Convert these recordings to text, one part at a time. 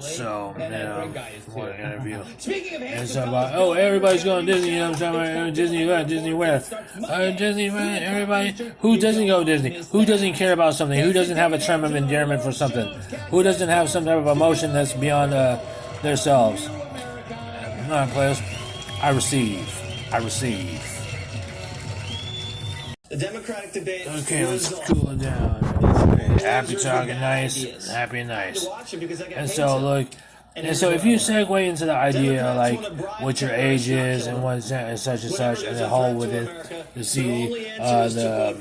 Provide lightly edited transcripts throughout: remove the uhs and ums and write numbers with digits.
So, for an interview. And so about, everybody's going to Disney, you know what I'm talking about? Disneyland, Disney where? Disneyland, everybody. Who doesn't go to Disney? Who doesn't care about something? Who doesn't have a term of endearment for something? Who doesn't have some type of emotion that's beyond themselves? All right, players. I receive. The Democratic debate. Okay, let's cool it down. Happy talking nice, happy and nice. And so, look, and so if you segue into the idea, like, what your age is and what such and such, and the whole within the CD, the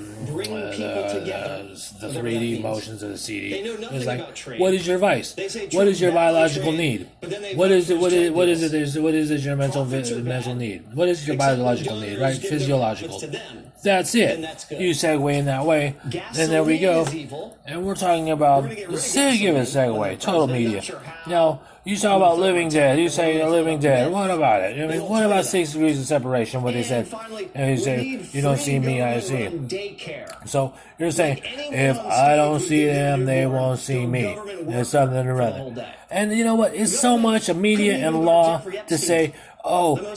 3D motions of the CD, it's like, what is your vice? What is your biological need? What is it your mental need? What is your biological need, right? Physiological. That's it. You segue in that way, then there we go. And we're talking about, give a segue, total media. Now, you talk about Living Dead. You say Living Dead. What about it? I mean, what about 6 degrees of separation? What they said, and you say, you don't see me, I see. So you're saying, if I don't see them, they won't see me. It's something or other. And you know what? It's so much of media and law to say,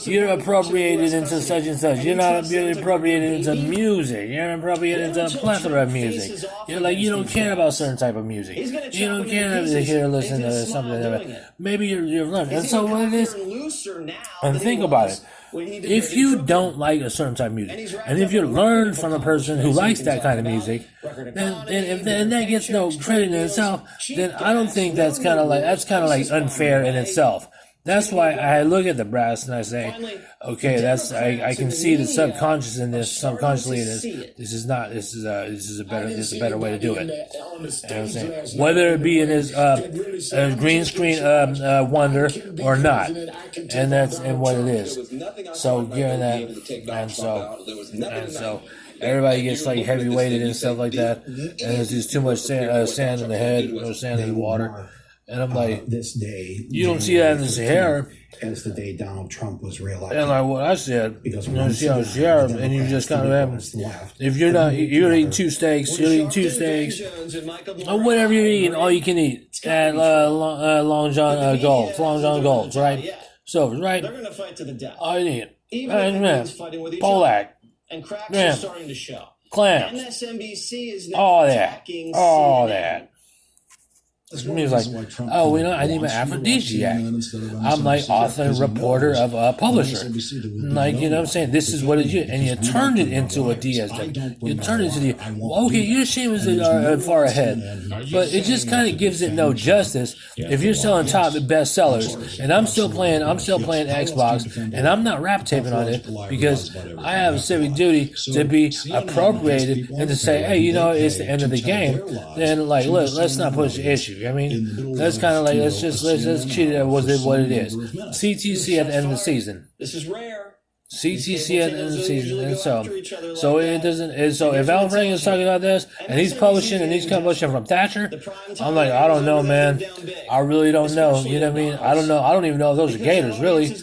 you're appropriated into such and such. You're not appropriated into music. You're appropriated into a plethora of music. You're like, you don't care about certain type of music. You don't care to hear, listen to something. Maybe you're learning. And so what it is, and think about it. If you don't like a certain type of music, and if you learn from a person who likes that kind of music, then that gets no credit in itself, then I don't think that's kind of like unfair in itself. That's why I look at the brass and I say, okay, I can see the subconsciously in this. This is a better way to do it. And I'm saying, whether it be in his green screen wonder or not, and what it is. So given that, and so everybody gets like heavy weighted and stuff like that, and there's just too much sand in the head or sand in the water. And I'm like, this day, you don't see that in the Sahara. As the day Donald Trump was reelected. And like what I said, you don't see how Sahara, and you just kind of have, if you're eating two steaks, or whatever you're eating, all you can eat at Long John Gold's, right? So, right? They're going to fight to the death. All you need. Polak. And cracks are starting to show. Clams. MSNBC is now all that. He's like, I need my aphrodisiac. I'm like author, reporter of a publisher. Like, you know what I'm saying? This is what it is. And you turned it into a DSW. You turned it into okay, your shame is far ahead. But it just kind of gives it no justice if you're selling top bestsellers. And I'm still playing Xbox, and I'm not rap taping on it because I have a civic duty to be appropriated and to say, hey, it's the end of the game. Then, like, look, let's not push the issue. I mean, that's kind of like, let's treat it as what it is. CTC at the end of the season. This is rare. CTC at the end of the season, and so it doesn't. And so if Alan Frank is talking about this, and he's publishing from Thatcher, I'm like, I don't know, man. I really don't know. You know what I mean? I don't know. I don't even know if those are gators, really.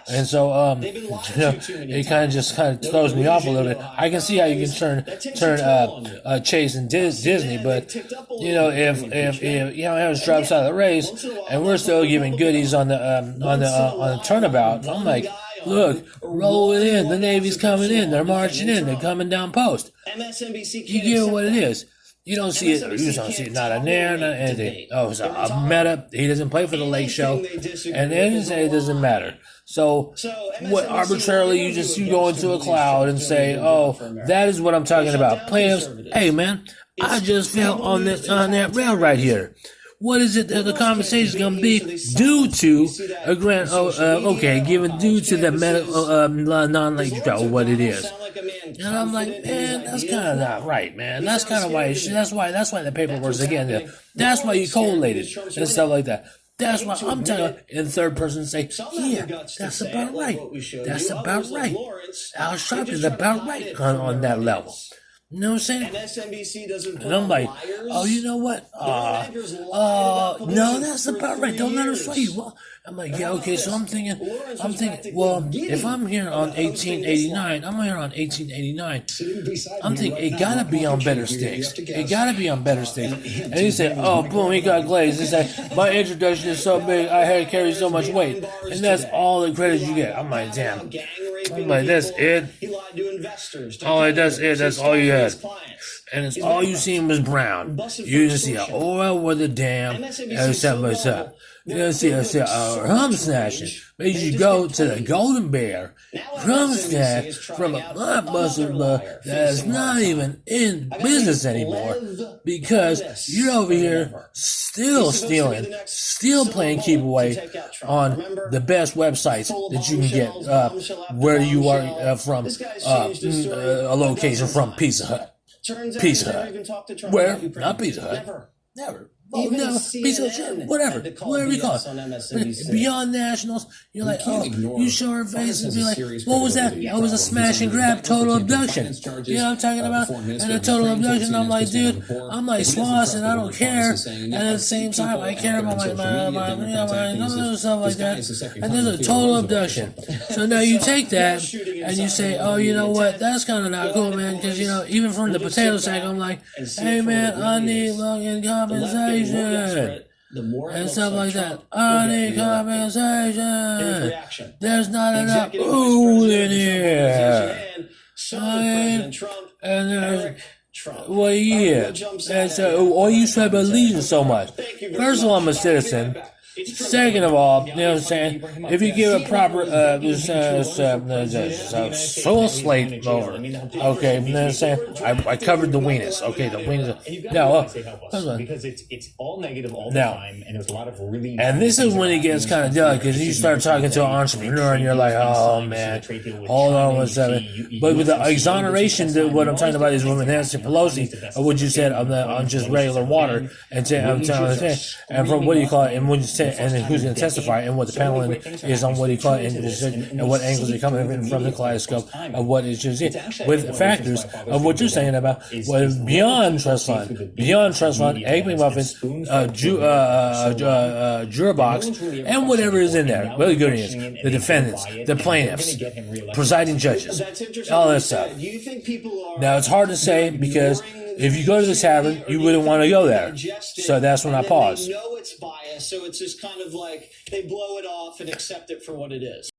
And so, it kind of throws me off a little bit. I can see how you can turn Chase and Disney, but if Aaron's drops out of the race, and we're still giving goodies on the turnabout, I'm like, look, roll it in. The Navy's coming in. They're marching in. They're coming down post. You give it what it is. You don't see it. You just don't see it. Not a nair, not anything. It's a meta. He doesn't play for the Lake Show, and it doesn't matter. So what arbitrarily you go into a cloud and say, that is what I'm talking about. Players, hey man, I just fell on that rail right here. What is it that the conversation is going to be due to a grant? Given due to the non-Lake Show, what it is. And I'm like, man, that's kind of not right, man. That's kind of why. That's why the paperwork's again there. That's why you collated and stuff like that. That's why I'm telling you in third person say, yeah, that's about right. That's about right. Al Sharpton is about right on that level. You know what I'm saying? And SNBC doesn't put And I'm on like, liars. oh, you know what? No, that's about right. Don't let them sway you. Well, I'm like, yeah, okay. So I'm thinking, well, if I'm here on 1889, I'm here on 1889. I'm thinking it gotta be on better sticks. It gotta be on better sticks. And he said, oh, boom, he got glazed. He said, my introduction is so big, I had to carry so much weight, and that's all the credit you get. I'm like, damn. I'm like, that's it. He lied to investors. Oh, that's it. That's all you had. And it's all you seen was brown. You didn't see an oil with a dam and stuff like that. You didn't see a rum snatching. Made you go to the Golden Bear rum snatch from a blockbuster that's not even in business anymore because you're over here still stealing, still playing keep away on the best websites that you can get where you are from a location from Pizza Hut. Pizza Hut. Where? Not Pizza Hut. Never. Oh, no, Pizza Hut, whatever you call it. Beyond Nationals, you're like, oh, you show her face and be like, what was that? It was a smash and grab, total abduction. You know what I'm talking about? And a total abduction, I'm like, dude, I'm like Sloss and I don't care. And at the same time, I care about my stuff like that. And there's a total abduction. So now you take that and you say, oh, you know what? That's kind of not cool, man. Because, you know, even from the potato sack, I'm like, hey, man, I need fucking compensation. And stuff like that. I need compensation. There's not enough food in here. And there's what year? And so, why you say about leaving so much? First of all, I'm a citizen. Second of all, you know what I'm saying? If you give a proper full slate over, okay, you know what I'm saying? I covered the weenus, okay, the weenus. No, because it's all negative all the time, and there's a lot of really. And this is when it gets kind of delicate because you start talking to an entrepreneur and you're like, oh man, hold on 1 second. But with the exoneration, what I'm talking about is with Nancy Pelosi, or what you said on just regular water, and and from what do you call it, and when you say. And then who's going to testify, and what the panel is on what he called and what angles are coming from the kaleidoscope of what is just it, with factors of what you're saying about beyond trust fund, egg McMuffins, juror box, and whatever is in there. Really good is the defendants, the plaintiffs, presiding judges, all that stuff. Now it's hard to say because if you go to the tavern, you wouldn't want to go there. So that's when I pause. They know it's biased, so it's just kind of like they blow it off and accept it for what it is.